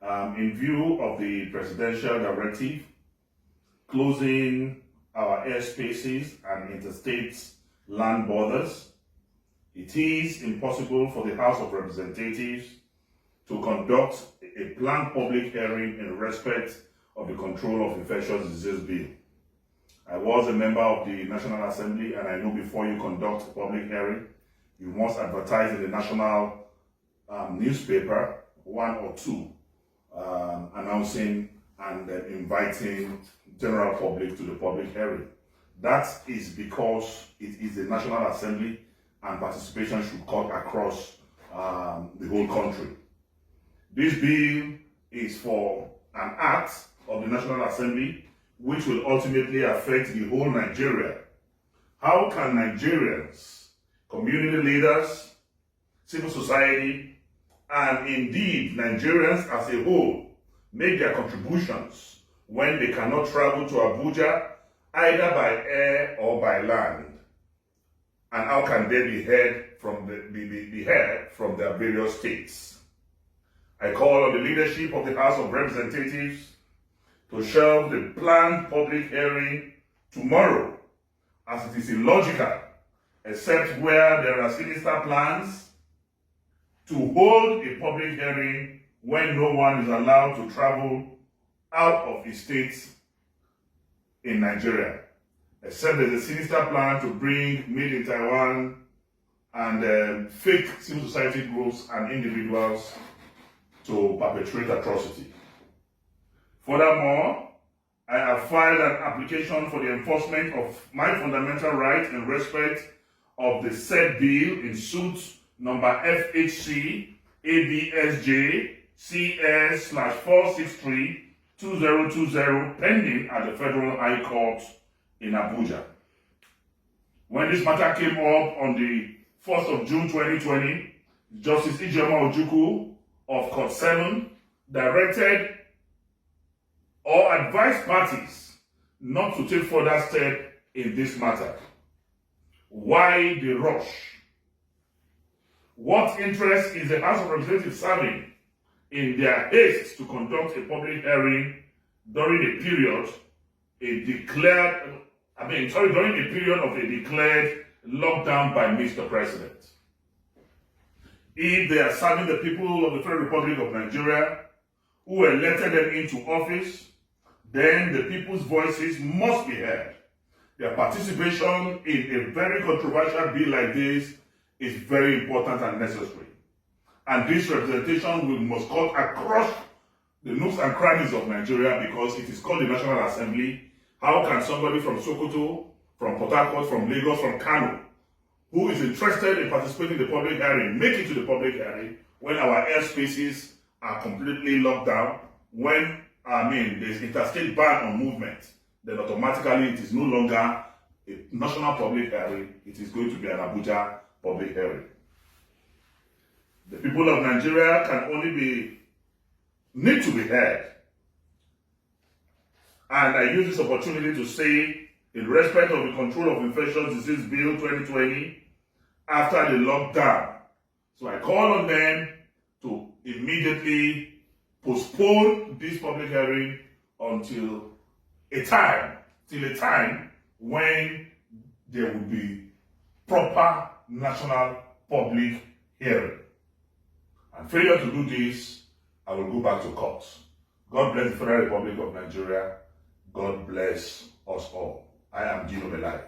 In view of the presidential directive closing our airspaces and interstate land borders, it is impossible for the House of Representatives to conduct a planned public hearing in respect of the Control of Infectious Disease Bill. I was a member of the National Assembly, and I know before you conduct a public hearing, you must advertise in the national newspaper, one or two, announcing and inviting general public to the public hearing. That is because it is the National Assembly and participation should cut across the whole country. This bill is for an act of the National Assembly which will ultimately affect the whole Nigeria. How can Nigerians, community leaders, civil society, and indeed Nigerians as a whole make their contributions when they cannot travel to Abuja either by air or by land? And how can they be heard from from their various states? I call on the leadership of the House of Representatives to shelve the planned public hearing tomorrow, as it is illogical, except where there are sinister plans, to hold a public hearing when no one is allowed to travel out of the states in Nigeria, except there's a sinister plan to bring Made in Taiwan and fake civil society groups and individuals to perpetrate atrocity. Furthermore, I have filed an application for the enforcement of my fundamental right in respect of the said bill in suit number FHC ABSJ CS/463-2020 pending at the Federal High Court in Abuja. When this matter came up on the 1st of June 2020, Justice Ijeoma Ojukwu of Court 7 directed or advised parties not to take further step in this matter. Why the rush? What interest is the House of Representatives serving in their haste to conduct a public hearing during a period of a declared lockdown by Mr. President? If they are serving the people of the Federal Republic of Nigeria who elected them into office, then the people's voices must be heard. Their participation in a very controversial bill like this is very important and necessary. And this representation must cut across the nooks and crannies of Nigeria, because it is called the National Assembly. How can somebody from Sokoto, from Port Harcourt, from Lagos, from Kano, who is interested in participating in the public hearing, make it to the public hearing when our airspaces are completely locked down, when there's interstate ban on movement? Then automatically it is no longer a national public hearing, it is going to be an Abuja public hearing. The people of Nigeria can only need to be heard. And I use this opportunity to say, in respect of the Control of Infectious Disease Bill 2020, after the lockdown, so I call on them to immediately postpone this public hearing until a time when there will be proper national public hearing. And failure to do this, I will go back to court. God bless the Federal Republic of Nigeria. God bless us all. I am DINO MELAYE.